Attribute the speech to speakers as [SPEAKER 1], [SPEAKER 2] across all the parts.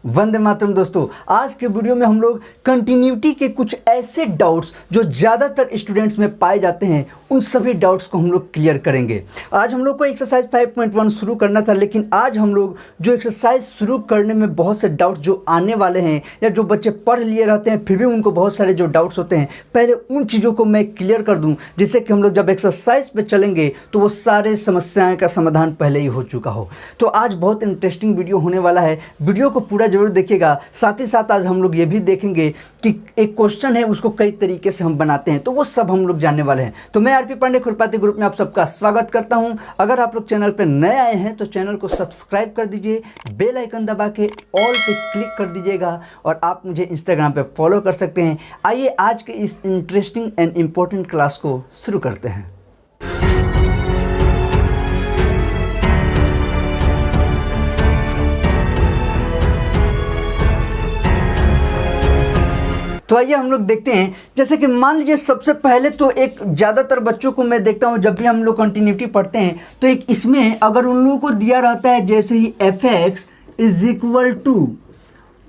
[SPEAKER 1] वंदे मातरम दोस्तों। आज के वीडियो में हम लोग कंटिन्यूटी के कुछ ऐसे डाउट्स जो ज़्यादातर स्टूडेंट्स में पाए जाते हैं उन सभी डाउट्स को हम लोग क्लियर करेंगे। आज हम लोग को एक्सरसाइज 5.1 शुरू करना था, लेकिन आज हम लोग जो एक्सरसाइज शुरू करने में बहुत से डाउट्स जो आने वाले हैं या जो बच्चे पढ़ लिए रहते हैं फिर भी उनको बहुत सारे जो डाउट्स होते हैं, पहले उन चीज़ों को मैं क्लियर कर दूँ जिससे कि हम लोग जब एक्सरसाइज पे चलेंगे तो वो सारे समस्याएँ का समाधान पहले ही हो चुका हो। तो आज बहुत इंटरेस्टिंग वीडियो होने वाला है, वीडियो को पूरा जरूर देखिएगा। साथ ही साथ आज हम लोग ये भी देखेंगे कि एक क्वेश्चन है उसको कई तरीके से हम बनाते हैं, तो वो सब हम लोग जानने वाले हैं। तो मैं आरपी पांडे खुरपाती ग्रुप में आप सबका स्वागत करता हूं। अगर आप लोग चैनल पर नए आए हैं तो चैनल को सब्सक्राइब कर दीजिए, बेल आइकन दबा के ऑल पे क्लिक कर दीजिएगा और आप मुझे इंस्टाग्राम पे फॉलो कर सकते हैं। आइए आज के इस इंटरेस्टिंग एंड इम्पोर्टेंट क्लास को शुरू करते हैं। तो आइए हम लोग देखते हैं। जैसे कि मान लीजिए सबसे पहले तो एक ज़्यादातर बच्चों को मैं देखता हूँ जब भी हम लोग कंटिन्यूटी पढ़ते हैं तो एक इसमें अगर उन लोगों को दिया रहता है जैसे ही f(x) इज इक्वल टू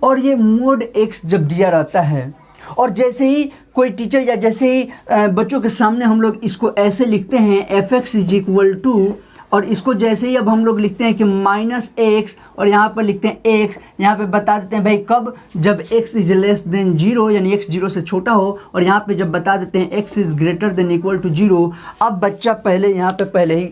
[SPEAKER 1] और ये मोड x जब दिया रहता है और जैसे ही कोई टीचर या जैसे ही बच्चों के सामने हम लोग इसको ऐसे लिखते हैं f(x) इज इक्वल टू और इसको जैसे ही अब हम लोग लिखते हैं कि -x और यहाँ पर लिखते हैं x, यहाँ पे बता देते हैं भाई कब, जब x इज लेस देन 0 यानी x 0 से छोटा हो, और यहाँ पे जब बता देते हैं x is greater than equal to 0। अब बच्चा पहले यहाँ पे पहले ही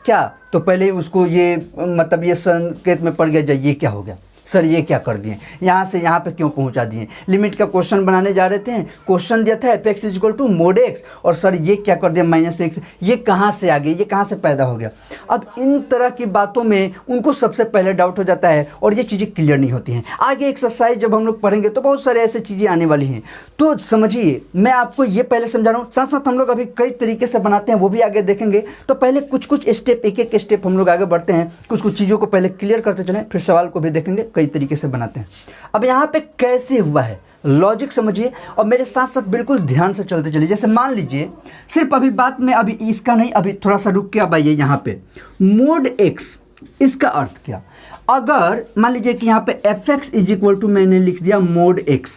[SPEAKER 1] क्या, तो पहले ही उसको ये मतलब ये संकेत में पड़ गया जाए ये क्या हो गया, सर ये क्या कर दिए, यहाँ से यहाँ पे क्यों पहुँचा दिए। लिमिट का क्वेश्चन बनाने जा रहे थे, क्वेश्चन दिया था f(x) is equal to mod x और सर ये क्या कर दिया -x, ये कहाँ से आ गई, ये कहाँ से पैदा हो गया। अब इन तरह की बातों में उनको सबसे पहले डाउट हो जाता है और ये चीज़ें क्लियर नहीं होती हैं। आगे एक्सरसाइज जब हम लोग पढ़ेंगे तो बहुत सारे ऐसे चीज़ें आने वाली हैं। तो समझिए, मैं आपको ये पहले समझा रहा हूँ, साथ साथ हम लोग अभी कई तरीके से बनाते हैं वो भी आगे देखेंगे। तो पहले कुछ स्टेप, एक एक स्टेप हम लोग आगे बढ़ते हैं, कुछ चीज़ों को पहले क्लियर करते चलें, फिर सवाल को भी देखेंगे, कई तरीके से बनाते हैं। अब यहाँ पे कैसे हुआ है लॉजिक समझिए और मेरे साथ साथ बिल्कुल ध्यान से चलते चलिए। जैसे मान लीजिए सिर्फ अभी बात में अभी इसका नहीं, अभी थोड़ा सा रुक के अब आइए यहाँ पे मोड x, इसका अर्थ क्या। अगर मान लीजिए कि यहाँ पे f(x) इज इक्वल टू मैंने लिख दिया मोड x,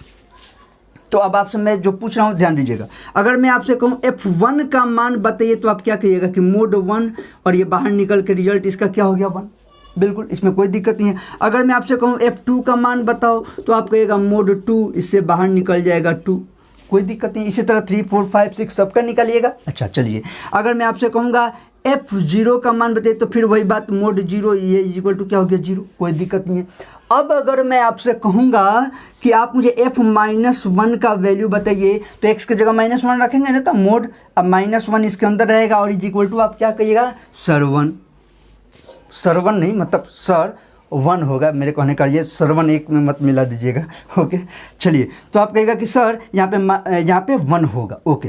[SPEAKER 1] तो अब आपसे मैं जो पूछ रहा हूँ ध्यान दीजिएगा। अगर मैं आपसे कहूँ f1 का मान बताइए तो आप क्या कहिएगा कि मोड 1 और ये बाहर निकल के रिजल्ट इसका क्या हो गया 1, बिल्कुल इसमें कोई दिक्कत नहीं है। अगर मैं आपसे कहूँ f2 का मान बताओ तो आप कहिएगा मोड 2, इससे बाहर निकल जाएगा 2, कोई दिक्कत नहीं। इसी तरह 3 4 5 6 सबका निकालिएगा। अच्छा चलिए, अगर मैं आपसे कहूँगा f0 का मान बताइए तो फिर वही बात मोड 0 ये इज इक्वल टू क्या हो गया 0, कोई दिक्कत नहीं है। अब अगर मैं आपसे कहूँगा कि आप मुझे f-1 का वैल्यू बताइए तो x की जगह -1 रखेंगे ना, तो मोड अब -1 इसके अंदर रहेगा और इज इक्वल टू आप क्या कहिएगा सर 1, सर 1 नहीं मतलब सर 1 होगा, मेरे कहने का ये सर 1 एक में मत मिला दीजिएगा। ओके चलिए, तो आप कहेगा कि सर यहाँ पे 1 होगा। ओके,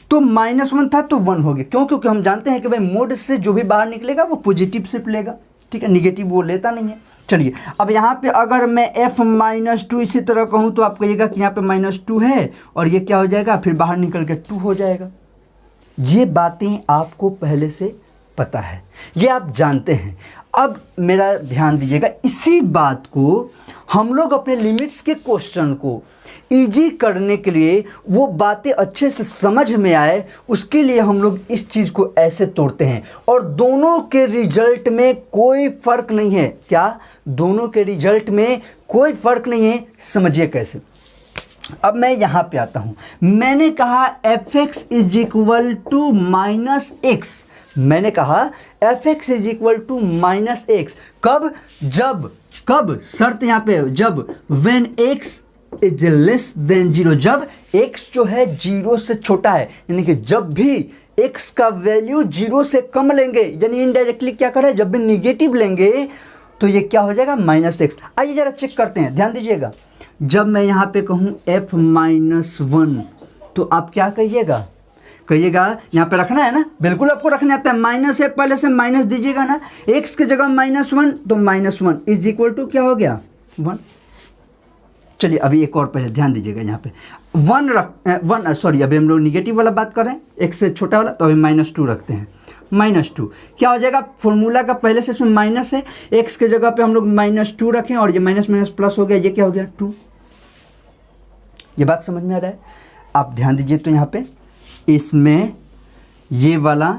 [SPEAKER 1] तो -1 था तो 1 हो गया, क्यों, क्योंकि हम जानते हैं कि भाई मोड से जो भी बाहर निकलेगा वो पॉजिटिव शिफ्ट लेगा, ठीक है, निगेटिव वो लेता नहीं है। चलिए, अब यहाँ पे अगर मैं f-2 इसी तरह कहूँ तो आप कहिएगा कि यहाँ पे -2 है और ये क्या हो जाएगा, फिर बाहर निकल के 2 हो जाएगा। ये बातें आपको पहले से पता है, ये आप जानते हैं। अब मेरा ध्यान दीजिएगा, इसी बात को हम लोग अपने लिमिट्स के क्वेश्चन को इजी करने के लिए, वो बातें अच्छे से समझ में आए, उसके लिए हम लोग इस चीज़ को ऐसे तोड़ते हैं और दोनों के रिजल्ट में कोई फ़र्क नहीं है। क्या, दोनों के रिजल्ट में कोई फ़र्क नहीं है। समझिए कैसे। अब मैं यहाँ पे आता हूँ, मैंने कहा f(x) is equal to -x, मैंने कहा f(x) is equal to -x कब, कब शर्त यहाँ पे, जब when x is less then 0, जब x जो है 0 से छोटा है, यानी कि जब भी x का वैल्यू 0 से कम लेंगे, यानी इनडायरेक्टली क्या करें, जब भी निगेटिव लेंगे तो ये क्या हो जाएगा -x। आइए जरा चेक करते हैं, ध्यान दीजिएगा। जब मैं यहाँ पे कहूँ f-1 तो आप क्या कहिएगा, यहाँ पे रखना है ना, बिल्कुल आपको रखना आता है, माइनस है पहले से माइनस दीजिएगा ना, x की जगह -1 तो -1 इज इक्वल टू क्या हो गया 1। चलिए अभी एक और पहले ध्यान दीजिएगा, यहाँ पे 1 सॉरी अभी हम लोग निगेटिव वाला बात कर रहे हैं, x से छोटा वाला, तो अभी -2 रखते हैं। -2। क्या हो जाएगा, फॉर्मूला का पहले से इसमें माइनस है, x के जगह पे हम लोग -2 रखें और ये माइनस माइनस प्लस हो गया, ये क्या हो गया 2। ये बात समझ में आ रहा है? आप ध्यान दीजिए तो यहाँ पे इसमें ये वाला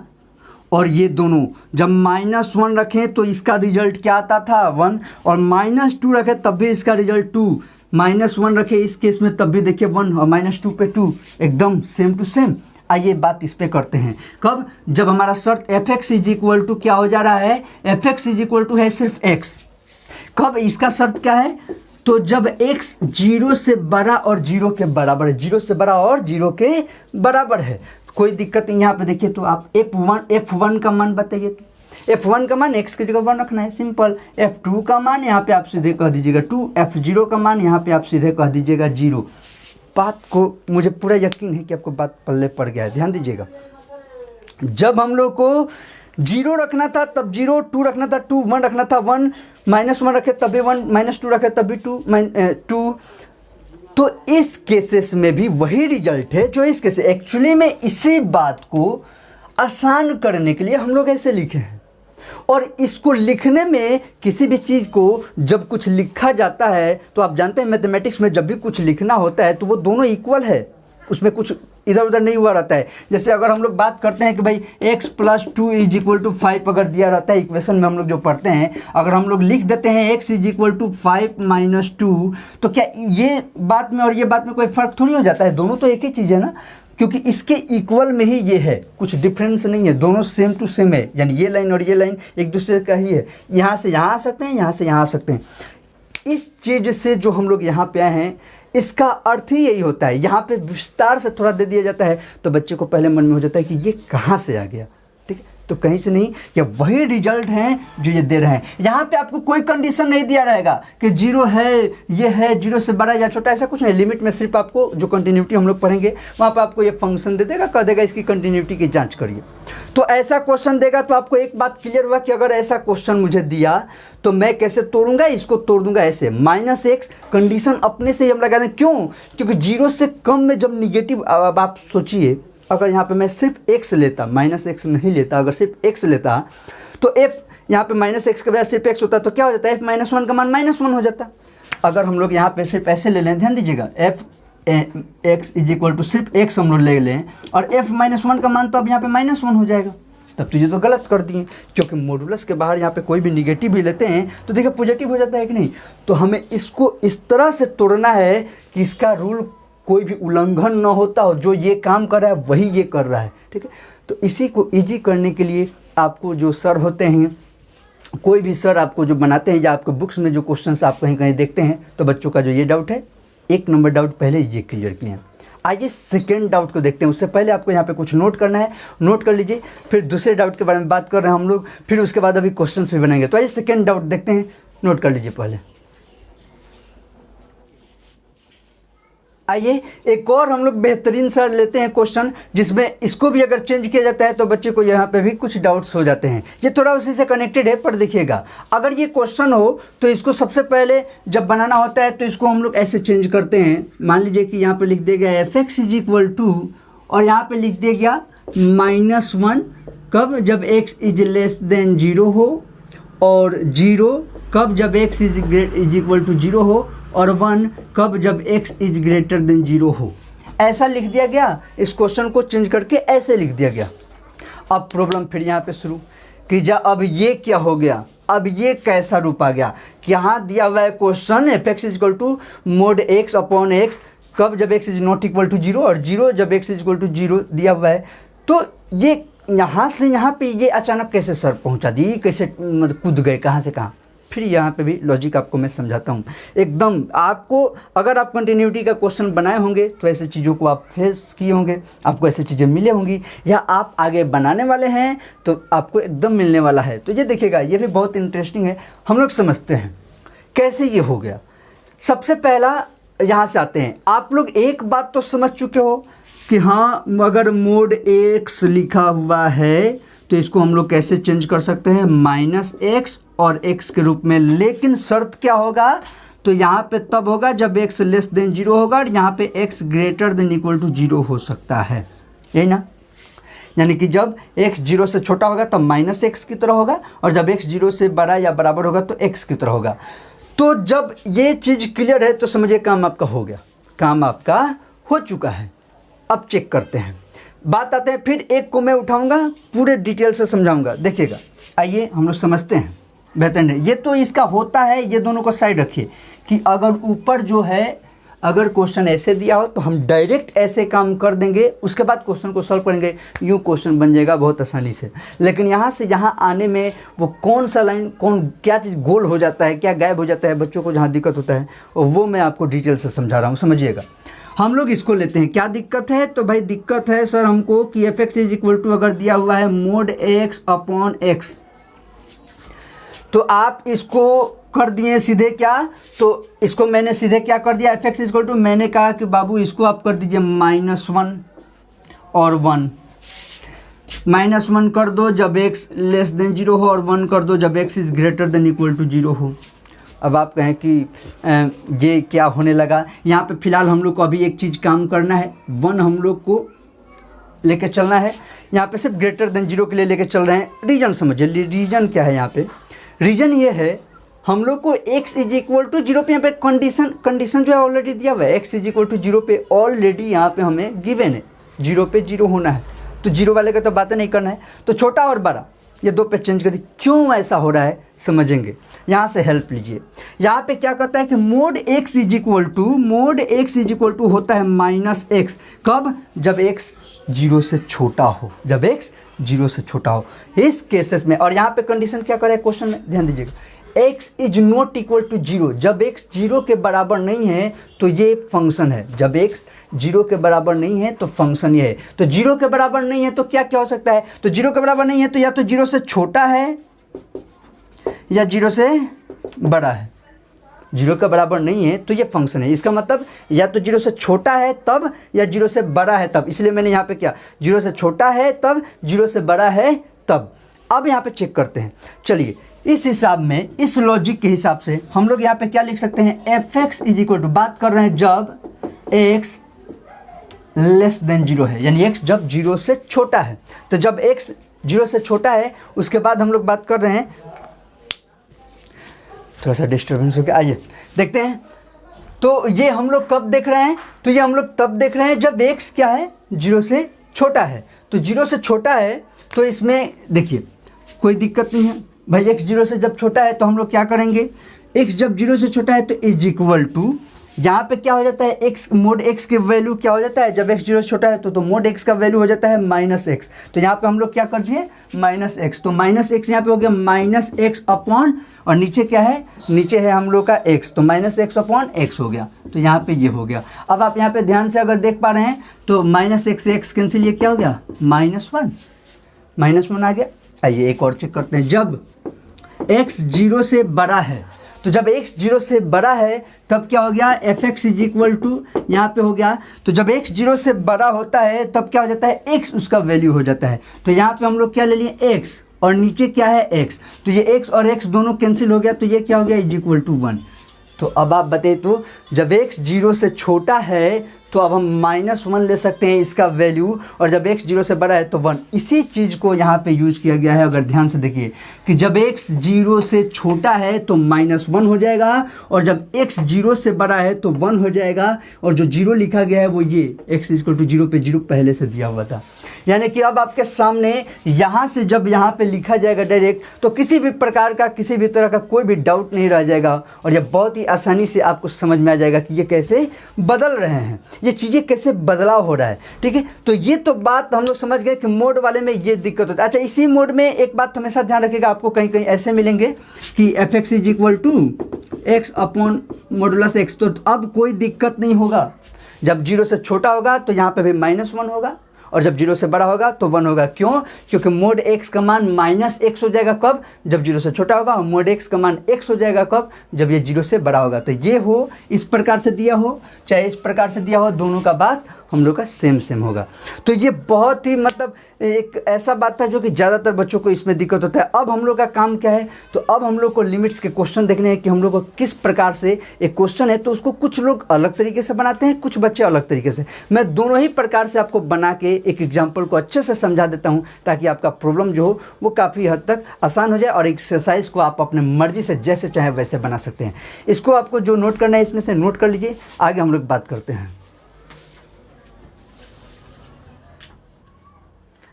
[SPEAKER 1] और ये दोनों जब -1 रखें तो इसका रिजल्ट क्या आता था 1, और -2 रखें तब भी इसका रिजल्ट 2, -1 रखें इस केस में तब भी देखिए 1 और -2 पे 2, एकदम सेम टू सेम। आइए बात इस पे करते हैं, कब, जब हमारा शर्त fx इज इक्वल टू क्या हो जा रहा है, fx इज इक्वल टू है सिर्फ x। कब इसका शर्त क्या है, तो जब x 0 से बड़ा और 0 के बराबर है, 0 से बड़ा और 0 के बराबर है, कोई दिक्कत नहीं। यहाँ पे देखिए तो आप f1 का मान बताइए, तो f1 का मान x की जगह 1 रखना है, सिंपल। f2 का मान यहाँ पे आप सीधे कह दीजिएगा 2, f0 का मान यहाँ पे आप सीधे कह दीजिएगा 0। बात को मुझे पूरा यकीन है कि आपको बात पल्ले पड़ गया है, ध्यान दीजिएगा। जब हम लोग को 0 रखना था तब 0, 2 रखना था 2, 1 रखना था 1, -1 रखे तब भी 1, -2 रखे तब भी 2। तो इस केसेस में भी वही रिजल्ट है जो इस केस। एक्चुअली में इसी बात को आसान करने के लिए हम लोग ऐसे लिखे हैं, और इसको लिखने में किसी भी चीज़ को जब कुछ लिखा जाता है तो आप जानते हैं मैथमेटिक्स में जब भी कुछ लिखना होता है तो वो दोनों इक्वल है, उसमें कुछ इधर उधर नहीं हुआ रहता है। जैसे अगर हम लोग बात करते हैं कि भाई x + 2 = 5 अगर दिया रहता है इक्वेशन में हम लोग जो पढ़ते हैं, अगर हम लोग लिख देते हैं x = 5 - 2, तो क्या ये बात में और ये बात में कोई फ़र्क थोड़ी हो जाता है, दोनों तो एक ही चीज़ है ना, क्योंकि इसके इक्वल में ही ये है, कुछ डिफरेंस नहीं है, दोनों सेम टू सेम है, यानी ये लाइन और ये लाइन एक दूसरे का ही है। यहाँ से यहाँ आ सकते हैं, यहाँ से यहाँ आ सकते हैं। इस चीज़ से जो हम लोग यहाँ पे आए हैं इसका अर्थ ही यही होता है। यहाँ पे विस्तार से थोड़ा दे दिया जाता है तो बच्चे को पहले मन में हो जाता है कि ये कहाँ से आ गया, ठीक है, तो कहीं से नहीं, ये वही रिजल्ट हैं जो ये दे रहे हैं। यहाँ पे आपको कोई कंडीशन नहीं दिया रहेगा कि 0 है, ये है, 0 से बड़ा या छोटा, ऐसा कुछ नहीं। लिमिट में सिर्फ आपको जो कंटिन्यूटी हम लोग पढ़ेंगे वहाँ पे आपको ये फंक्शन दे देगा, कह देगा इसकी कंटिन्यूटी की जांच करिए। तो ऐसा क्वेश्चन देगा तो आपको एक बात क्लियर हुआ कि अगर ऐसा क्वेश्चन मुझे दिया तो मैं कैसे तोड़ूंगा, इसको तोड़ दूंगा ऐसे, -x कंडीशन अपने से ही हम लगा दें। क्यों? क्योंकि 0 से कम में जब निगेटिव, अब आप सोचिए अगर यहाँ पे मैं सिर्फ x लेता, -x नहीं लेता, अगर सिर्फ x लेता तो f यहाँ पे -x के बजाय सिर्फ x होता तो क्या हो जाता है, f-1 का मान -1 हो जाता। अगर हम लोग यहाँ पे सिर्फ ऐसे ले लें, ध्यान दीजिएगा, f(x) = सिर्फ x हम लोग ले लें और f-1 का मान तो अब यहाँ पे -1 हो जाएगा, तब तो ये तो गलत कर दिए, क्योंकि मॉडुलस के बाहर यहाँ पे कोई भी निगेटिव भी लेते हैं तो देखिए पॉजिटिव हो जाता है कि नहीं। तो हमें इसको इस तरह से तोड़ना है कि इसका रूल कोई भी उल्लंघन न होता हो, जो ये काम कर रहा है वही ये कर रहा है, ठीक है। तो इसी को इजी करने के लिए आपको जो सर होते हैं, कोई भी सर आपको जो बनाते हैं या आपके बुक्स में जो क्वेश्चंस आप कहीं कहीं देखते हैं, तो बच्चों का जो ये डाउट है, 1 नंबर डाउट पहले ये क्लियर किए हैं। आइए सेकेंड डाउट को देखते हैं। उससे पहले आपको यहाँ पे कुछ नोट करना है, नोट कर लीजिए, फिर दूसरे डाउट के बारे में बात कर रहे हैं हम लोग, फिर उसके बाद अभी क्वेश्चंस भी बनाएंगे। तो आइए सेकेंड डाउट देखते हैं, नोट कर लीजिए पहले। आइए एक और हम लोग बेहतरीन सा लेते हैं क्वेश्चन, जिसमें इसको भी अगर चेंज किया जाता है तो बच्चे को यहाँ पे भी कुछ डाउट्स हो जाते हैं। ये थोड़ा उसी से कनेक्टेड है, पर देखिएगा अगर ये क्वेश्चन हो तो इसको सबसे पहले जब बनाना होता है तो इसको हम लोग ऐसे चेंज करते हैं। मान लीजिए कि यहाँ पे लिख दिया गया f(x) = और यहाँ पे लिख दिया गया -1, कब, जब x < 0 हो, और 0 कब, जब x = 0 हो, और 1 कब, जब x > 0 हो। ऐसा लिख दिया गया, इस क्वेश्चन को चेंज करके ऐसे लिख दिया गया। अब प्रॉब्लम फिर यहाँ पे शुरू कि अब ये क्या हो गया, अब ये कैसा रूप आ गया। यहाँ दिया हुआ है क्वेश्चन f(x) = mod x/x, कब, जब x ≠ 0, और 0 जब x = 0 दिया हुआ है। तो ये यहाँ से यहाँ पे ये अचानक कैसे सर पहुँचा दी, कैसे मतलब कूद गए कहाँ से कहाँ। फिर यहाँ पे भी लॉजिक आपको मैं समझाता हूँ एकदम। आपको अगर आप कंटिन्यूटी का क्वेश्चन बनाए होंगे तो ऐसे चीज़ों को आप फेस किए होंगे, आपको ऐसी चीज़ें मिले होंगी, या आप आगे बनाने वाले हैं तो आपको एकदम मिलने वाला है। तो ये देखिएगा, ये भी बहुत इंटरेस्टिंग है। हम लोग समझते हैं कैसे ये हो गया। सबसे पहला यहाँ से आते हैं। आप लोग एक बात तो समझ चुके हो कि हाँ, अगर mod x लिखा हुआ है तो इसको हम लोग कैसे चेंज कर सकते हैं, -x और x के रूप में। लेकिन शर्त क्या होगा, तो यहाँ पे तब होगा जब x < 0 होगा, और यहाँ पे x > = 0 हो सकता है, यही ना। यानी कि जब x 0 से छोटा होगा तब माइनस एक्स की तरह होगा, और जब x 0 से बड़ा या बराबर होगा तो x की तरह होगा। तो जब ये चीज़ क्लियर है तो समझिए काम आपका हो गया, काम आपका हो चुका है। अब चेक करते हैं, बात आते हैं, फिर एक को मैं उठाऊंगा, पूरे डिटेल से समझाऊंगा, देखिएगा। आइए हम लोग समझते हैं बेहतर नहीं। ये तो इसका होता है, ये दोनों को साइड रखिए कि अगर ऊपर जो है अगर क्वेश्चन ऐसे दिया हो तो हम डायरेक्ट ऐसे काम कर देंगे, उसके बाद क्वेश्चन को सॉल्व करेंगे, यूँ क्वेश्चन बन जाएगा बहुत आसानी से। लेकिन यहाँ से यहाँ आने में वो कौन सा लाइन क्या चीज़ गोल हो जाता है, क्या गायब हो जाता है, बच्चों को जहाँ दिक्कत होता है, और वो मैं आपको डिटेल से समझा रहा हूँ, समझिएगा। हम लोग इसको लेते हैं, क्या दिक्कत है, तो भाई दिक्कत है सर हमको कि F X is equal to अगर दिया हुआ है मोड एक्स अपॉन एक्स, तो आप इसको कर दिए सीधे क्या, तो इसको मैंने सीधे क्या कर दिया, एफ एक्स इक्वल टू, मैंने कहा कि बाबू इसको आप कर दीजिए -1 और 1, -1 कर दो जब x लेस देन 0 हो, और 1 कर दो जब x is greater than equal to 0 हो। अब आप कहें कि ये क्या होने लगा, यहाँ पे फिलहाल हम लोग को अभी एक चीज़ काम करना है, 1 हम लोग को लेके चलना है, यहाँ पे सिर्फ ग्रेटर देन 0 के लिए लेके चल रहे हैं। रीजन समझिए, रीजन क्या है यहाँ पे, रीजन ये है हम लोग को x इज इक्वल टू 0 पे यहाँ पे कंडीशन जो है ऑलरेडी दिया हुआ है, x इज इक्वल टू 0 पे ऑलरेडी यहाँ पे हमें गिवन है, 0 पे 0 होना है, तो 0 वाले का तो बातें नहीं करना है, तो छोटा और बड़ा ये दो पे चेंज कर दी। क्यों ऐसा हो रहा है समझेंगे, यहाँ से हेल्प लीजिए। यहाँ पे क्या कहता है कि mod x is equal to होता है -x, कब, जब x 0 से छोटा हो, जब x 0 से छोटा हो, इस केसेस में। और यहाँ पे कंडीशन क्या करे क्वेश्चन में, ध्यान दीजिएगा, x is not equal to 0, जब x 0 के बराबर नहीं है तो ये फंक्शन है, जब x 0 के बराबर नहीं है तो फंक्शन ये है। तो 0 के बराबर नहीं है तो क्या क्या हो सकता है, तो 0 के बराबर नहीं है तो या तो 0 से छोटा है या 0 से बड़ा है, 0 के बराबर नहीं है तो ये फंक्शन है, इसका मतलब या तो 0 से छोटा है तब या 0 से बड़ा है तब, इसलिए मैंने यहाँ पे क्या, 0 से छोटा है तब, 0 से बड़ा है तब। अब यहाँ पे चेक करते हैं, चलिए इस हिसाब में, इस लॉजिक के हिसाब से हम लोग यहाँ पे क्या लिख सकते हैं, F X is equal to, बात कर रहे हैं जब x लेस देन 0 है, यानी x जब 0 से छोटा है, तो जब x 0 से छोटा है उसके बाद हम लोग बात कर रहे हैं, थोड़ा सा डिस्टर्बेंस हो गया, आइए देखते हैं। तो ये हम लोग कब देख रहे हैं, तो ये हम लोग तब देख रहे हैं जब x क्या है, 0 से छोटा है। तो 0 से छोटा है तो इसमें देखिए कोई दिक्कत नहीं है भाई, x 0 से जब छोटा है तो हम लोग क्या करेंगे, x जब 0 से छोटा है तो इज इक्वल टू, यहाँ पे क्या हो जाता है, x मोड x की वैल्यू क्या हो जाता है, जब x 0 से छोटा है तो मोड x का वैल्यू हो जाता है -x, तो यहाँ पे हम लोग क्या कर दिए -x, तो -x यहाँ पे हो गया -x अपॉन, और नीचे क्या है, नीचे है हम लोग का x, तो -x अपॉन x हो गया, तो यहाँ पे ये हो गया। अब आप यहाँ पे ध्यान से अगर देख पा रहे हैं तो -x से x कैंसिल, ये क्या हो गया -1 आ गया। आइए एक और चेक करते हैं, जब x 0 से बड़ा है, तो जब x 0 से बड़ा है तब क्या हो गया, F X is equal to, यहाँ पे हो गया, तो जब x 0 से बड़ा होता है तब क्या हो जाता है, x उसका वैल्यू हो जाता है, तो यहाँ पे हम लोग क्या ले लिए x, और नीचे क्या है x, तो ये x और x दोनों कैंसिल हो गया, तो ये क्या हो गया इज इक्वल टू 1। तो अब आप बताइए, तो जब x 0 से छोटा है तो अब हम -1 ले सकते हैं इसका वैल्यू, और जब x 0 से बड़ा है तो 1। इसी चीज़ को यहाँ पे यूज़ किया गया है, अगर ध्यान से देखिए कि जब x 0 से छोटा है तो -1 हो जाएगा, और जब x 0 से बड़ा है तो 1 हो जाएगा, और जो 0 लिखा गया है वो ये x इक्वल टू 0 पे 0 पहले से दिया हुआ था। यानी कि अब आपके सामने यहाँ से जब यहाँ पे लिखा जाएगा डायरेक्ट, तो किसी भी प्रकार का, किसी भी तरह का कोई भी डाउट नहीं रह जाएगा, और यह बहुत ही आसानी से आपको समझ में आ जाएगा कि ये कैसे बदल रहे हैं, ये चीज़ें कैसे बदलाव हो रहा है। ठीक है, तो ये तो बात हम लोग समझ गए कि मोड वाले में ये दिक्कत होता है। अच्छा, इसी मोड में एक बात हमेशा ध्यान रखिएगा, आपको कहीं कहीं ऐसे मिलेंगे कि F X is equal to X upon modulus X, तो अब कोई दिक्कत नहीं होगा, जब 0 से छोटा होगा तो यहाँ पे भी -1 होगा, और जब 0 से बड़ा होगा तो 1 होगा। क्यों? क्योंकि मोड x का मान -x हो जाएगा कब, जब 0 से छोटा होगा, और मोड x का मान x हो जाएगा कब, जब ये 0 से बड़ा होगा। तो ये हो इस प्रकार से दिया हो चाहे इस प्रकार से दिया हो, दोनों का बात हम लोग का सेम होगा। तो ये बहुत ही मतलब एक ऐसा बात था जो कि ज़्यादातर बच्चों को इसमें दिक्कत होता है। अब हम लोग का काम क्या है, तो अब हम लोग को लिमिट्स के क्वेश्चन देखने हैं कि हम लोग को किस प्रकार से एक क्वेश्चन है तो उसको कुछ लोग अलग तरीके से बनाते हैं, कुछ बच्चे अलग तरीके से। मैं दोनों ही प्रकार से आपको बना के एक एग्जाम्पल को अच्छे से समझा देता हूँ ताकि आपका प्रॉब्लम जो हो वो काफ़ी हद तक आसान हो जाए और एक्सरसाइज को आप अपने मर्जी से जैसे चाहे वैसे बना सकते हैं। इसको आपको जो नोट करना है इसमें से नोट कर लीजिए, आगे हम लोग बात करते हैं।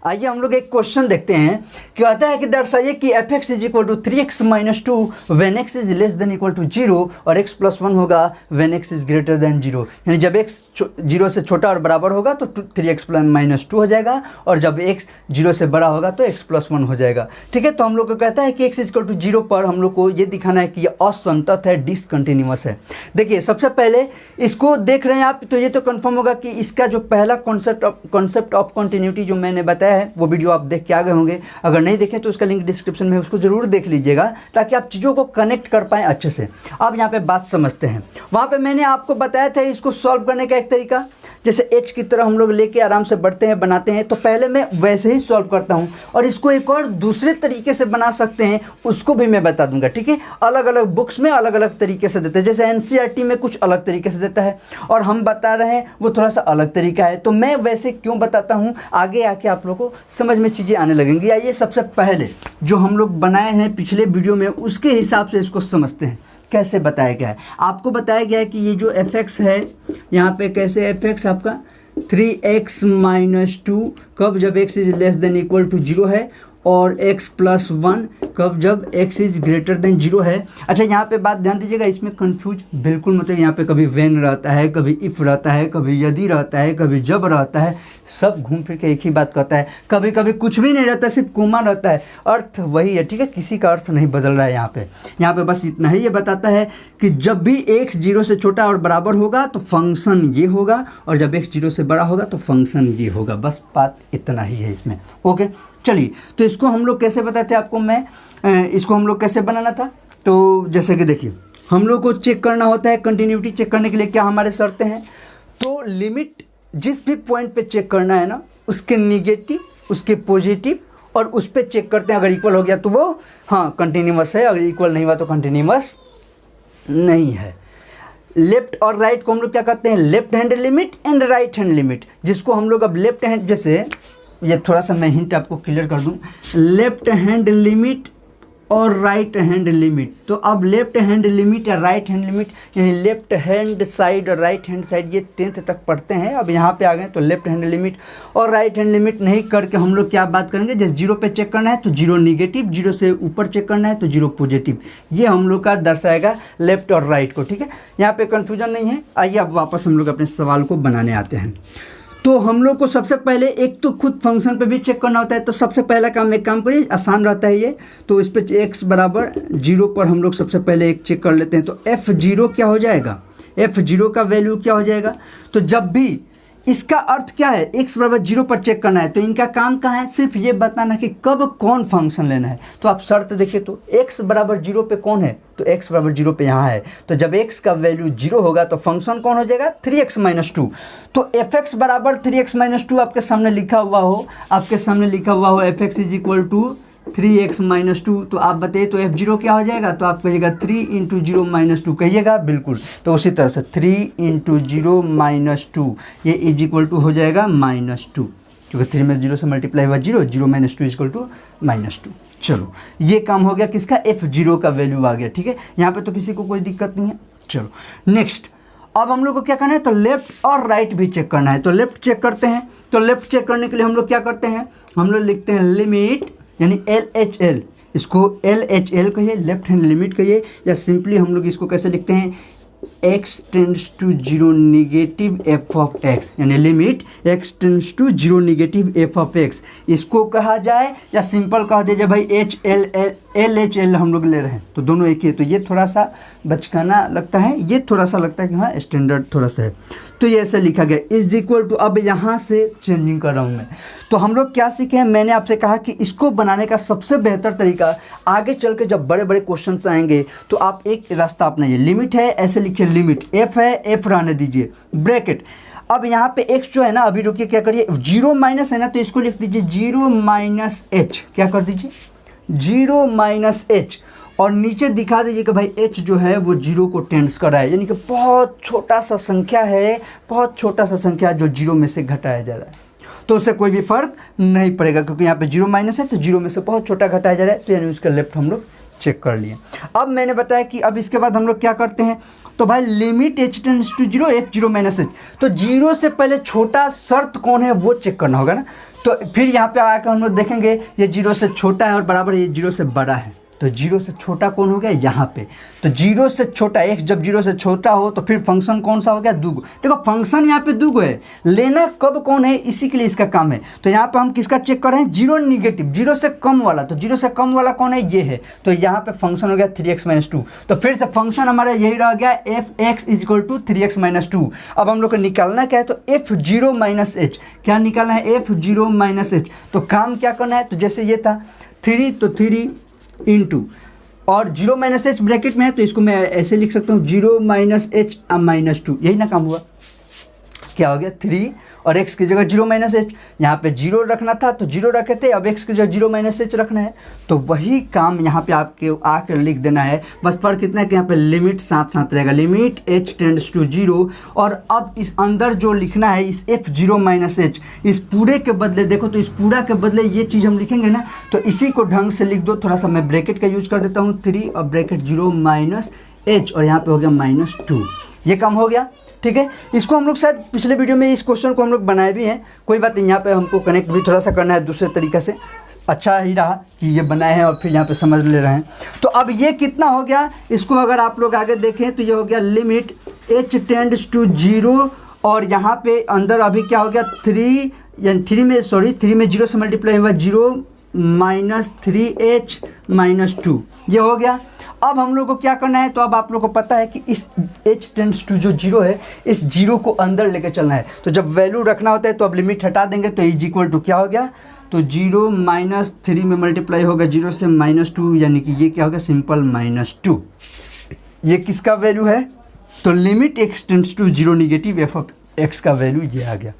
[SPEAKER 1] आइए हम लोग एक क्वेश्चन देखते हैं। कहता है कि दर्शाइए कि F X is equal to 3x minus 2 when X is less than equal to 0 और x प्लस 1 होगा when X is greater than 0। यानी जब x 0 से छोटा और बराबर होगा तो 3x माइनस 2 हो जाएगा और जब x 0 से बड़ा होगा तो x प्लस 1 हो जाएगा। ठीक है, तो हम लोग को कहता है कि x इज इक्वल टू 0 पर हम लोग को ये दिखाना है कि ये असंतत है, डिसकंटिन्यूअस है। देखिए सबसे पहले इसको देख रहे हैं आप तो ये तो कंफर्म होगा कि इसका जो पहला कॉन्सेप्ट ऑफ कंटिन्यूटी जो मैंने बताया है वो वीडियो आप देख के आ गए होंगे। अगर नहीं देखें तो उसका लिंक डिस्क्रिप्शन में, उसको जरूर देख लीजिएगा ताकि आप चीज़ों को कनेक्ट कर पाएँ अच्छे से। अब यहाँ पे बात समझते हैं। वहाँ पे मैंने आपको बताया था इसको सॉल्व करने का एक तरीका, जैसे h की तरह हम लोग लेके आराम से बढ़ते हैं बनाते हैं, तो पहले मैं वैसे ही सॉल्व करता हूँ और इसको एक और दूसरे तरीके से बना सकते हैं, उसको भी मैं बता दूंगा। ठीक है, अलग अलग बुक्स में अलग अलग तरीके से देते हैं, जैसे NCERT में कुछ अलग तरीके से देता है और हम बता रहे हैं वो थोड़ा सा अलग तरीका है। तो मैं वैसे क्यों बताता हूँ, आगे आके आप लोगों को समझ में चीज़ें आने लगेंगी। आइए सबसे पहले जो हम लोग बनाए हैं पिछले वीडियो में उसके हिसाब से इसको समझते हैं कैसे बताया गया है। आपको बताया गया है कि ये जो fx है यहाँ पे कैसे fx आपका 3x माइनस 2 कब, जब x is less than equal to 0 है, और x प्लस 1 कब, जब x इज ग्रेटर देन 0 है। अच्छा यहाँ पे बात ध्यान दीजिएगा, इसमें कंफ्यूज बिल्कुल मतलब यहाँ पे कभी वेन रहता है, कभी इफ़ रहता है, कभी यदि रहता है, कभी जब रहता है, सब घूम फिर के एक ही बात कहता है। कभी कभी कुछ भी नहीं रहता, सिर्फ कोमा रहता है, अर्थ वही है। ठीक है, किसी का अर्थ नहीं बदल रहा है। यहाँ पे बस इतना ही ये बताता है कि जब भी x 0 से छोटा और बराबर होगा तो फंक्शन ये होगा और जब x 0 से बड़ा होगा तो फंक्शन ये होगा। बस बात इतना ही है इसमें। ओके, चलिए तो इसको हम लोग कैसे बताते हैं आपको, मैं इसको हम लोग कैसे बनाना था। तो जैसे कि देखिए हम लोग को चेक करना होता है, कंटिन्यूटी चेक करने के लिए क्या हमारे शर्तें हैं। तो लिमिट जिस भी पॉइंट पे चेक करना है ना, उसके निगेटिव, उसके पॉजिटिव और उस पर चेक करते हैं। अगर इक्वल हो गया तो वो हाँ कंटिन्यूअस है, अगर इक्वल नहीं हुआ तो कंटिन्यूअस नहीं है। लेफ्ट और राइट को हम लोग क्या कहते हैं, left hand limit and right hand limit, जिसको हम लोग अब लेफ्ट हैंड, जैसे ये थोड़ा सा मैं हिंट आपको क्लियर कर दूं, लेफ्ट हैंड लिमिट और राइट हैंड लिमिट। तो अब लेफ्ट हैंड लिमिट या राइट हैंड लिमिट यानी लेफ्ट हैंड साइड और राइट हैंड साइड ये 10th तक पढ़ते हैं। अब यहाँ पे आ गए तो लेफ्ट हैंड लिमिट और राइट हैंड लिमिट नहीं करके हम लोग क्या बात करेंगे, जैसे 0 पे चेक करना है तो 0 निगेटिव, 0 से ऊपर चेक करना है तो 0 पॉजिटिव। ये हम लोग का दर्शाएगा लेफ्ट और राइट को। ठीक है, यहाँ पे कन्फ्यूजन नहीं है। आइए अब वापस हम लोग अपने सवाल को बनाने आते हैं। तो हम लोग को सबसे पहले एक तो खुद फंक्शन पे भी चेक करना होता है। तो सबसे पहला काम एक काम करिए, आसान रहता है ये। तो इस पे x बराबर 0 पर हम लोग सबसे पहले एक चेक कर लेते हैं। तो f0 क्या हो जाएगा, f0 का वैल्यू क्या हो जाएगा। तो जब भी इसका अर्थ क्या है, x बराबर 0 पर चेक करना है, तो इनका काम कहाँ है, सिर्फ ये बताना कि कब कौन फंक्शन लेना है। तो आप शर्त देखिए, तो x बराबर 0 पे कौन है, तो x बराबर 0 पे यहाँ है। तो जब x का वैल्यू 0 होगा तो फंक्शन कौन हो जाएगा, 3x माइनस 2। तो fx बराबर 3x माइनस 2 आपके सामने लिखा हुआ हो, fx is equal to 3x minus 2। तो आप बताइए तो f0 क्या हो जाएगा, तो आप कहिएगा 3 इंटू 0 माइनस 2 कहिएगा, बिल्कुल। तो उसी तरह से 3 इंटू 0 माइनस 2 ये इज इक्वल टू हो जाएगा माइनस 2, क्योंकि 3 में 0 से मल्टीप्लाई हुआ 0, 0 minus 2 is equal to minus 2। चलो ये काम हो गया, किसका, f0 का वैल्यू आ गया। ठीक है, यहाँ पे तो किसी को कोई दिक्कत नहीं है। चलो नेक्स्ट, अब हम लोग को क्या करना है, तो लेफ्ट और राइट भी चेक करना है। तो लेफ्ट चेक करते हैं। तो लेफ्ट चेक करने के लिए हम लोग क्या करते हैं, हम लोग लिखते हैं लिमिट यानी LHL, इसको LHL कहिए, लेफ्ट हैंड लिमिट कहिए, या सिंपली हम लोग इसको कैसे लिखते हैं, x tends to 0 negative f of x, यानी limit x tends to 0 negative f of x, इसको कहा जाए या सिंपल कह दीजिए भाई LHL हम लोग ले रहे हैं, तो दोनों एक ही है। तो ये थोड़ा सा बचकाना लगता है, ये थोड़ा सा लगता है कि हाँ स्टैंडर्ड थोड़ा सा है, तो ये ऐसे लिखा गया इज इक्वल टू। अब यहाँ से चेंजिंग कर रहा हूँ मैं। तो हम लोग क्या सीखे हैं, मैंने आपसे कहा कि इसको बनाने का सबसे बेहतर तरीका, आगे चल के जब बड़े बड़े क्वेश्चन आएंगे तो आप एक रास्ता अपनाइए। लिमिट है, ऐसे लिखिए लिमिट, f है, f रहने दीजिए, ब्रैकेट। अब यहाँ पे x जो है ना, अभी रुकिए क्या करिए, 0 माइनस है ना, तो इसको लिख दीजिए 0 माइनस h, क्या कर दीजिए 0 माइनस h, और नीचे दिखा दीजिए कि भाई h जो है वो 0 को टेंड्स कर रहा है, यानी कि बहुत छोटा सा संख्या है, बहुत छोटा सा संख्या जो 0 में से घटाया जा रहा है। तो उससे कोई भी फ़र्क नहीं पड़ेगा, क्योंकि यहाँ पे जीरो माइनस है तो जीरो में से बहुत छोटा घटाया जा रहा है, तो यानी उसका लेफ्ट हम लोग चेक कर लिए। अब मैंने बताया कि अब इसके बाद हम लोग क्या करते हैं, तो भाई limit h tends to zero f zero minus h, तो जीरो से पहले छोटा शर्त कौन है वो चेक करना होगा ना। तो फिर यहाँ पे आकर हम लोग देखेंगे ये जीरो से छोटा है और बराबर ये जीरो से बड़ा है, तो जीरो से छोटा कौन हो गया यहाँ पे, तो जीरो से छोटा x जब जीरो से छोटा हो तो फिर फंक्शन कौन सा हो गया, दुगो। देखो फंक्शन यहाँ पे दुगो है, लेना कब कौन है इसी के लिए इसका काम है। तो यहाँ पे हम किसका चेक कर रहे हैं, जीरो निगेटिव, जीरो से कम वाला, तो जीरो से कम वाला कौन है, ये है। तो यहाँ पे फंक्शन हो गया 3x माइनस 2, तो फिर से फंक्शन हमारा यही रह गया f(x) equal to 3x minus 2। अब हम लोग को निकालना क्या है, तो f0 माइनस h, क्या निकालना है, f0 माइनस h। तो काम क्या करना है, तो जैसे ये था 3, तो 3 इंटू और जीरो माइनस एच ब्रैकेट में है, तो इसको मैं ऐसे लिख सकता हूँ जीरो माइनस एच माइनस 2, यही ना काम हुआ। क्या हो गया 3 और x की जगह जीरो माइनस एच, यहाँ पे जीरो रखना था तो जीरो रखे थे, अब x की जगह जीरो माइनस एच रखना है, तो वही काम यहाँ पे आपके आकर लिख देना है। बस फर्क इतना है कि यहाँ पे लिमिट साथ साथ रहेगा, limit h tends to zero. और अब इस अंदर जो लिखना है इस f0 माइनस एच, इस पूरे के बदले देखो, तो इस पूरा के बदले ये चीज़ हम लिखेंगे ना, तो इसी को ढंग से लिख दो। थोड़ा सा मैं ब्रैकेट का यूज कर देता हूँ, 3 और ब्रैकेट 0 माइनस एच, और यहाँ पे हो गया माइनस 2, ये काम हो गया। ठीक है, इसको हम लोग शायद पिछले वीडियो में इस क्वेश्चन को हम लोग बनाए भी हैं, कोई बात नहीं, यहाँ पे हमको कनेक्ट भी थोड़ा सा करना है दूसरे तरीके से। अच्छा ही रहा कि ये बनाए हैं और फिर यहाँ पे समझ ले रहे हैं। तो अब ये कितना हो गया, इसको अगर आप लोग आगे देखें तो ये हो गया limit h tends to zero, और यहाँ पे अंदर अभी क्या हो गया 3, यानी 3 में जीरो से मल्टीप्लाई हुआ, 0 माइनस 3h माइनस 2, ये हो गया। अब हम लोग को क्या करना है, तो अब आप लोग को पता है कि इस h टेंड्स टू जो जीरो है, इस जीरो को अंदर लेके चलना है। तो जब वैल्यू रखना होता है तो अब लिमिट हटा देंगे, तो इज इक्वल टू क्या हो गया, तो 0 माइनस 3 में मल्टीप्लाई होगा 0 से माइनस 2, यानी कि ये क्या होगा, सिंपल माइनस 2। ये किसका वैल्यू है, तो limit x tends to zero negative f of x का वैल्यू ये आ गया।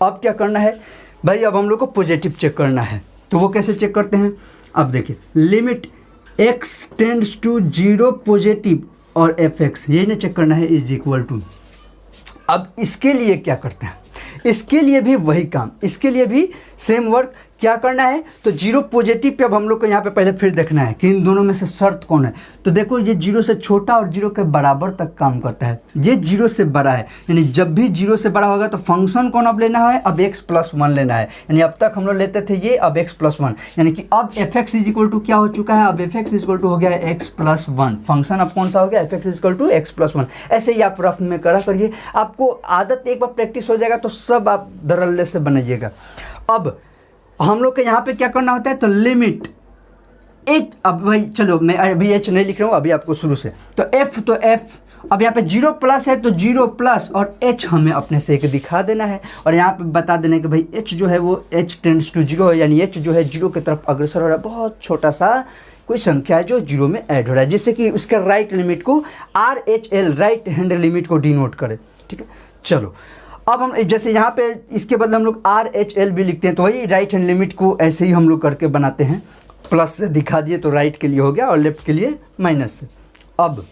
[SPEAKER 1] अब क्या करना है भाई, अब हम लोग को पॉजिटिव चेक करना है, तो वो कैसे चेक करते हैं। अब देखिए limit x tends to zero positive और fx, यही ना चेक करना है, इज इक्वल टू। अब इसके लिए क्या करते हैं, इसके लिए भी वही काम, इसके लिए भी सेम वर्क। क्या करना है, तो जीरो पॉजिटिव पे अब हम लोग को यहाँ पे पहले फिर देखना है कि इन दोनों में से शर्त कौन है। तो देखो ये जीरो से छोटा और जीरो के बराबर तक काम करता है, ये जीरो से बड़ा है, यानी जब भी जीरो से बड़ा होगा तो फंक्शन कौन अब लेना है, अब x प्लस 1 लेना है। यानी अब तक हम लोग लेते थे ये, अब x प्लस 1, यानी कि अब fx इज इक्वल टू क्या हो चुका है, अब fx इज इक्वल टू हो गया है x प्लस 1। फंक्शन अब कौन सा हो गया, fx is equal to x plus 1। ऐसे ही आप रफ में करा करिए, आपको आदत एक बार प्रैक्टिस हो जाएगा तो सब आप धड़ल्ले से बनाइएगा। अब हम लोग के यहाँ पे क्या करना होता है, तो लिमिट h, अब भाई चलो मैं अभी h नहीं लिख रहा हूँ, अभी आपको शुरू से, तो f, अब यहाँ पे जीरो प्लस है तो जीरो प्लस और h हमें अपने से एक दिखा देना है, और यहाँ पे बता देना है कि भाई h जो है वो h टेंड्स टू जीरो है, यानी h जो है जीरो की तरफ अग्रसर हो रहा है, बहुत छोटा सा कोई संख्या है जो जीरो में ऐड हो रहा है, जिससे कि उसके राइट लिमिट को RHL, राइट हैंड लिमिट को डिनोट करे। ठीक है, चलो अब हम जैसे यहाँ पे इसके बदले हम लोग RHL भी लिखते हैं, तो वही राइट हैंड लिमिट को ऐसे ही हम लोग करके बनाते हैं, प्लस से दिखा दिए तो राइट के लिए हो गया और लेफ्ट के लिए माइनस से। अब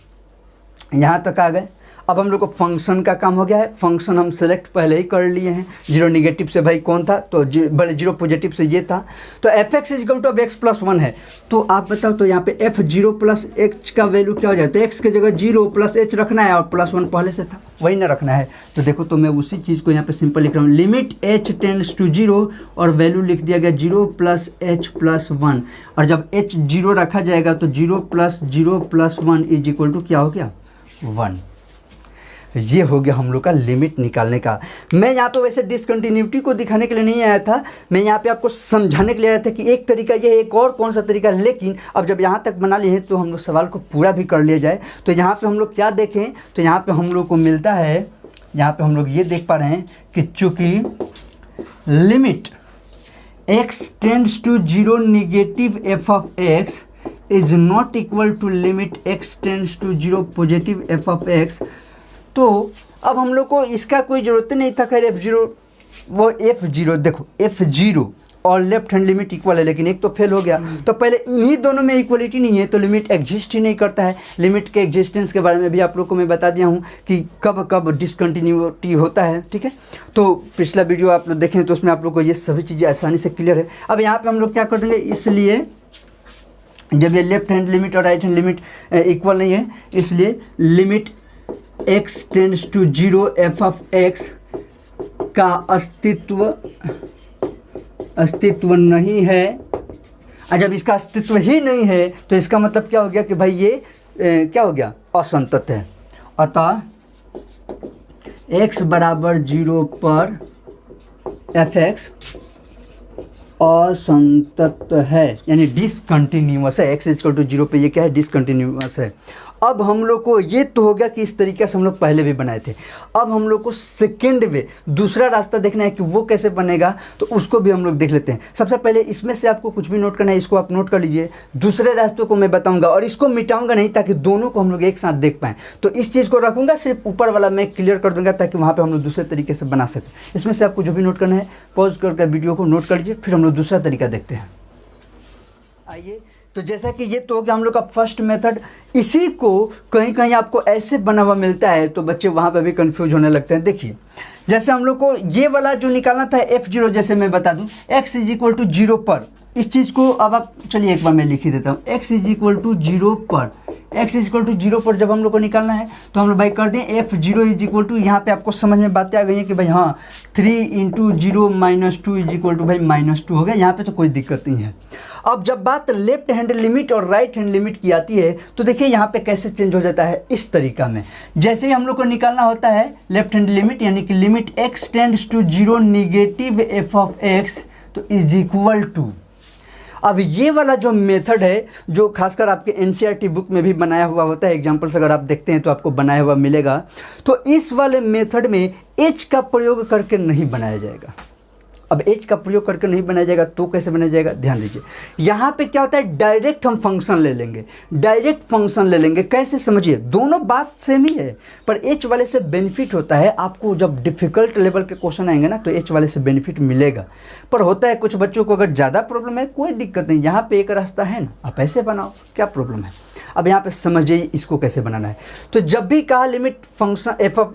[SPEAKER 1] यहाँ तक आ गए, अब हम लोग को फंक्शन का काम हो गया है। फंक्शन हम सेलेक्ट पहले ही कर लिए हैं, जीरो निगेटिव से भाई कौन था, तो बड़े जीरो पॉजिटिव से ये था, तो fx इज इक्वल टू अब x प्लस 1 है। तो आप बताओ, तो यहाँ पे f0 प्लस h का वैल्यू क्या हो जाए, तो x की जगह 0 प्लस h रखना है और प्लस 1 पहले से था, वही ना रखना है। तो देखो, तो मैं उसी चीज़ को यहाँ पे सिंपल लिख रहा हूँ, limit h tends to zero और वैल्यू लिख दिया गया 0 प्लस h प्लस 1, और जब h 0 रखा जाएगा तो 0 प्लस 1 इज इक्वल टू क्या हो गया, 1। ये हो गया हम लोग का लिमिट निकालने का। मैं यहाँ पे वैसे डिसकंटिन्यूटी को दिखाने के लिए नहीं आया था, मैं यहाँ पे आपको समझाने के लिए आया था कि एक तरीका ये है, एक और कौन सा तरीका, लेकिन अब जब यहाँ तक बना लिए हैं तो हम लोग सवाल को पूरा भी कर लिया जाए। तो यहाँ पे हम लोग क्या देखें, तो यहाँ पे हम लोग को मिलता है, यहाँ पे हम लोग ये देख पा रहे हैं कि चूँकि limit x tends to zero negative f of x is not equal to limit x tends to zero positive f of x, तो अब हम लोग को इसका कोई ज़रूरत नहीं था। खैर f0, वो f0 देखो, f0 और लेफ्ट हैंड लिमिट इक्वल है, लेकिन एक तो फेल हो गया। तो पहले इन्हीं दोनों में इक्वलिटी नहीं है तो लिमिट एग्जिस्ट ही नहीं करता है। लिमिट के एग्जिस्टेंस के बारे में भी आप लोग को मैं बता दिया हूँ कि कब कब डिसकंटिन्यूटी होता है, ठीक है। तो पिछला वीडियो आप लोग देखें तो उसमें आप लोग को ये सभी चीज़ें आसानी से क्लियर है। अब यहाँ पर हम लोग क्या कर देंगे, इसलिए जब ये लेफ्ट हैंड लिमिट और राइट हैंड लिमिट इक्वल नहीं है, इसलिए limit x tends to 0 f of x का अस्तित्व नहीं है। और जब इसका अस्तित्व ही नहीं है तो इसका मतलब क्या हो गया कि भाई ये क्या हो गया, असंतत है। अतः x बराबर 0 पर fx असंतत है, यानी डिसकंटिन्यूअस है। x इक्वल टू 0 पे ये क्या है, डिसकंटिन्यूअस है। अब हम लोग को ये तो हो गया कि इस तरीके से हम लोग पहले भी बनाए थे। अब हम लोग को सेकेंड वे, दूसरा रास्ता देखना है कि वो कैसे बनेगा, तो उसको भी हम लोग देख लेते हैं। सबसे पहले इसमें से आपको कुछ भी नोट करना है, इसको आप नोट कर लीजिए। दूसरे रास्तों को मैं बताऊंगा और इसको मिटाऊंगा नहीं, ताकि दोनों को हम लोग एक साथ देख पाएँ। तो इस चीज़ को रखूंगा, सिर्फ ऊपर वाला मैं क्लियर कर दूंगा ताकि वहाँ पर हम लोग दूसरे तरीके से बना सकें। इसमें से आपको जो भी नोट करना है पॉज करके वीडियो को नोट कर लीजिए, फिर हम लोग दूसरा तरीका देखते हैं। आइए, तो जैसा कि ये तो हो गया हम लोग का फर्स्ट मेथड। इसी को कहीं कहीं आपको ऐसे बना हुआ मिलता है तो बच्चे वहाँ पे भी कंफ्यूज होने लगते हैं। देखिए, जैसे हम लोग को ये वाला जो निकालना था f0, जैसे मैं बता दूं x इज इक्वल टू 0 पर, इस चीज़ को अब आप चलिए एक बार मैं लिख ही देता हूँ। x इज इक्वल टू 0 पर, x इज इक्वल टू 0 पर जब हम लोग को निकालना है तो हम लोग भाई कर दें f0 इज इक्वल टू, यहाँ पे आपको समझ में बातें आ गई हैं कि भाई हाँ 3 into 0 minus 2 is equal to भाई -2 हो गया। यहाँ पे तो कोई दिक्कत नहीं है। अब जब बात लेफ्ट हैंड लिमिट और राइट हैंड लिमिट की आती है तो देखिए यहाँ पे कैसे चेंज हो जाता है, इस तरीका में। जैसे ही हम लोग को निकालना होता है लेफ्ट हैंड लिमिट, यानी कि limit x tends to 0 negative f of x तो इज इक्वल टू, अब ये वाला जो मेथड है जो खासकर आपके एनसीईआरटी बुक में भी बनाया हुआ होता है, एग्जाम्पल्स अगर आप देखते हैं तो आपको बनाया हुआ मिलेगा। तो इस वाले मेथड में h का प्रयोग करके नहीं बनाया जाएगा। अब h का प्रयोग करके नहीं बनाया जाएगा तो कैसे बनाया जाएगा, ध्यान दीजिए। यहाँ पे क्या होता है, डायरेक्ट हम फंक्शन ले लेंगे, डायरेक्ट फंक्शन ले लेंगे। कैसे, समझिए, दोनों बात सेम ही है, पर h वाले से बेनिफिट होता है। आपको जब डिफ़िकल्ट लेवल के क्वेश्चन आएंगे ना तो h वाले से बेनिफिट मिलेगा। पर होता है कुछ बच्चों को अगर ज़्यादा प्रॉब्लम है, कोई दिक्कत नहीं, यहाँ पे एक रास्ता है ना, आप ऐसे बनाओ, क्या प्रॉब्लम है। अब यहाँ पे समझिए इसको कैसे बनाना है। तो जब भी कहा limit function f of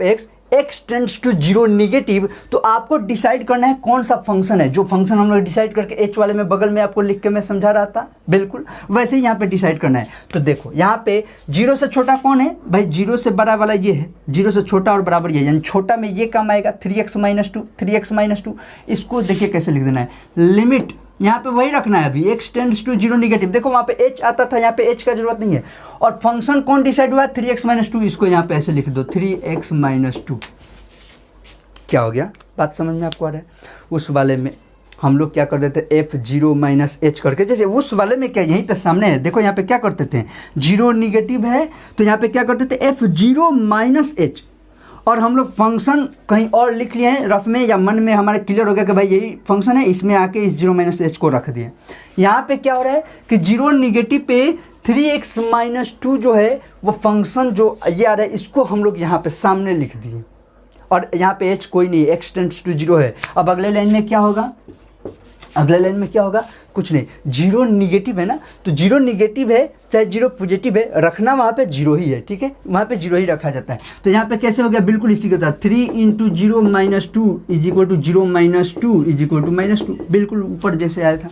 [SPEAKER 1] x tends to 0 negative, तो आपको डिसाइड करना है कौन सा फंक्शन है। जो फंक्शन हम लोग डिसाइड करके h वाले में बगल में आपको लिख के मैं समझा रहा था, बिल्कुल वैसे ही यहाँ पे डिसाइड करना है। तो देखो यहाँ पे 0 से छोटा कौन है भाई, 0 से बड़ा वाला ये है, 0 से छोटा और बराबर ये, यानी छोटा में ये काम आएगा 3x माइनस 2। इसको देखिए कैसे लिख देना है, लिमिट यहाँ पे वही रखना है अभी, x टेंड्स टू 0 निगेटिव। देखो वहाँ पे h आता था, यहाँ पे h का जरूरत नहीं है। और फंक्शन कौन डिसाइड हुआ है, 3x माइनस 2, इसको यहाँ पे ऐसे लिख दो 3x माइनस 2। क्या हो गया, बात समझ में आपको आ रहा है। उस वाले में हम लोग क्या कर देते हैं, f0 माइनस h करके, जैसे उस वाले में क्या यहीं पे सामने है, देखो यहाँ पे क्या करते थे, 0 निगेटिव है तो यहाँ पे क्या करते थे, f0 माइनस h। और हम लोग फंक्शन कहीं और लिख लिए हैं रफ में या मन में, हमारे क्लियर हो गया कि भाई यही फंक्शन है, इसमें आके इस 0 माइनस h को रख दिए। यहाँ पे क्या हो रहा है कि 0 निगेटिव पे 3x माइनस 2 जो है वो फंक्शन जो ये आ रहा है, इसको हम लोग यहाँ पे सामने लिख दिए। और यहाँ पे h कोई नहीं, x टेंड्स टू 0 है। अब अगले लाइन में क्या होगा, अगले लाइन में क्या होगा, कुछ नहीं, 0 निगेटिव है ना, तो 0 निगेटिव है चाहे 0 पॉजिटिव है, रखना वहाँ पे 0 ही है, ठीक है, वहाँ पे 0 ही रखा जाता है। तो यहाँ पे कैसे हो गया, बिल्कुल इसी के साथ 3 into 0 minus 2 is equal to 0 minus 2 is equal to -2, बिल्कुल ऊपर जैसे आया था।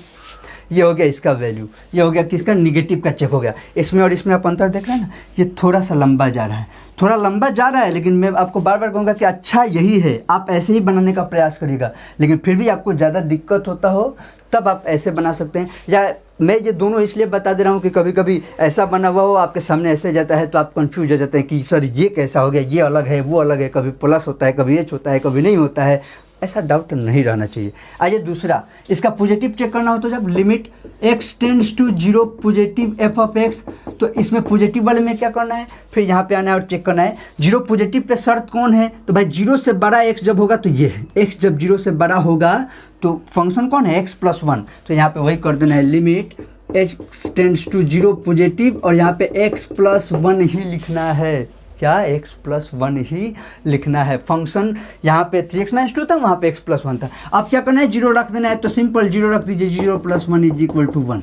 [SPEAKER 1] ये हो गया इसका वैल्यू, ये हो गया किसका, निगेटिव का चेक हो गया। इसमें और इसमें आप अंतर देख रहे हैं ना, ये थोड़ा सा लंबा जा रहा है, थोड़ा लंबा जा रहा है, लेकिन मैं आपको बार बार कहूँगा कि अच्छा यही है, आप ऐसे ही बनाने का प्रयास करिएगा। लेकिन फिर भी आपको ज़्यादा दिक्कत होता हो तब आप ऐसे बना सकते हैं। या मैं ये दोनों इसलिए बता दे रहा हूँ कि कभी कभी ऐसा बना हुआ हो आपके सामने ऐसे जाता है तो आप कंफ्यूज हो जाते हैं कि सर ये कैसा हो गया, ये अलग है वो अलग है, कभी प्लस होता है, कभी एच होता है, कभी नहीं होता है। ऐसा डाउट नहीं रहना चाहिए। आइए दूसरा, इसका पॉजिटिव चेक करना हो तो जब limit x tends to 0 positive f of x, तो इसमें पॉजिटिव वाले में क्या करना है, फिर यहाँ पे आना है और चेक करना है 0 पॉजिटिव पे शर्त कौन है, तो भाई 0 से बड़ा x जब होगा तो ये है, x जब 0 से बड़ा होगा तो फंक्शन कौन है, x प्लस 1। तो यहाँ पे वही कर देना है, limit x tends to 0 positive और यहाँ पे x प्लस 1 ही लिखना है। क्या x+1 ही लिखना है। फंक्शन यहाँ पे 3x - 2 था, वहाँ पे x+1 था। अब क्या करना है, 0 रख देना है, तो सिंपल 0 रख दीजिए, 0 + 1 = 1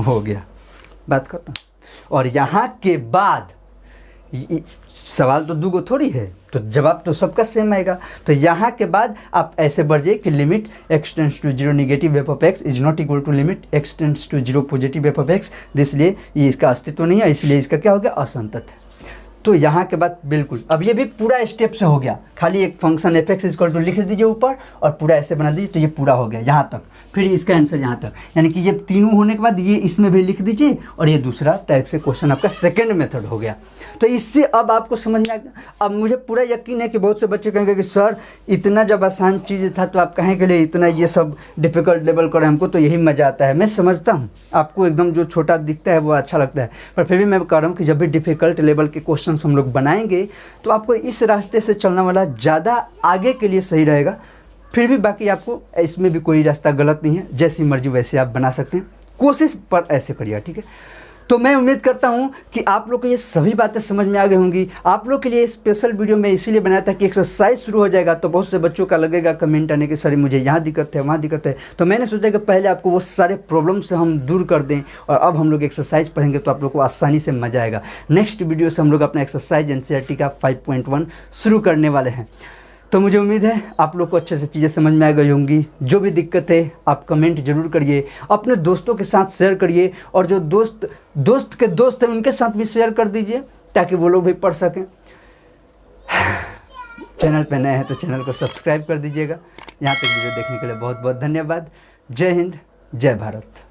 [SPEAKER 1] हो गया, बात खत्म। और यहाँ के बाद सवाल तो दूगो थोड़ी है, तो जवाब तो सबका सेम आएगा। तो यहाँ के बाद आप ऐसे बढ़ जाइए कि limit x tends to 0 negative f of x is not equal to limit x tends to 0 positive f of x, इसलिए ये इसका अस्तित्व नहीं है, इसलिए इसका क्या हो गया, असंतत है। तो यहाँ के बाद बिल्कुल अब ये भी पूरा स्टेप से हो गया, खाली एक function f x equal to लिख दीजिए ऊपर और पूरा ऐसे बना दीजिए, तो ये पूरा हो गया यहाँ तक। फिर इसका आंसर यहाँ तक, यानी कि ये तीनों होने के बाद ये इसमें भी लिख दीजिए, और ये दूसरा टाइप से क्वेश्चन आपका सेकंड मेथड हो गया। तो इससे अब आपको समझ में आ गया। अब मुझे पूरा यकीन है कि बहुत से बच्चे कहेंगे कि सर इतना जब आसान चीज़ था तो आप कहें के लिए इतना ये सब डिफ़िकल्ट लेवल करें, हमको तो यही मज़ा आता है। मैं समझता हूँ आपको एकदम जो छोटा दिखता है वो अच्छा लगता है, पर फिर भी मैं कह रहा हूँ कि जब भी डिफ़िकल्ट लेवल के क्वेश्चन हम लोग बनाएंगे तो आपको इस रास्ते से चलना वाला ज़्यादा आगे के लिए सही रहेगा। फिर भी बाकी आपको इसमें भी कोई रास्ता गलत नहीं है, जैसी मर्जी वैसे आप बना सकते हैं, कोशिश पर ऐसे करिए, ठीक है। तो मैं उम्मीद करता हूं कि आप लोग को ये सभी बातें समझ में आ गई होंगी। आप लोग के लिए स्पेशल वीडियो मैं इसीलिए बनाया था कि एक्सरसाइज शुरू हो जाएगा तो बहुत से बच्चों का लगेगा कमेंट आने के, सर मुझे यहाँ दिक्कत है वहाँ दिक्कत है, तो मैंने सोचा कि पहले आपको वो सारे प्रॉब्लम से हम दूर कर दें, और अब हम लोग एक्सरसाइज पढ़ेंगे तो आप लोग को आसानी से मजा आएगा। नेक्स्ट वीडियो से हम लोग अपना एक्सरसाइज NCERT का 5.1 शुरू करने वाले हैं। तो मुझे उम्मीद है आप लोग को अच्छे से चीज़ें समझ में आ गई होंगी। जो भी दिक्कत है आप कमेंट जरूर करिए, अपने दोस्तों के साथ शेयर करिए, और जो दोस्त के दोस्त हैं उनके साथ भी शेयर कर दीजिए ताकि वो लोग भी पढ़ सकें। चैनल पे नए हैं तो चैनल को सब्सक्राइब कर दीजिएगा। यहाँ तक वीडियो देखने के लिए बहुत बहुत धन्यवाद। जय हिंद, जय भारत।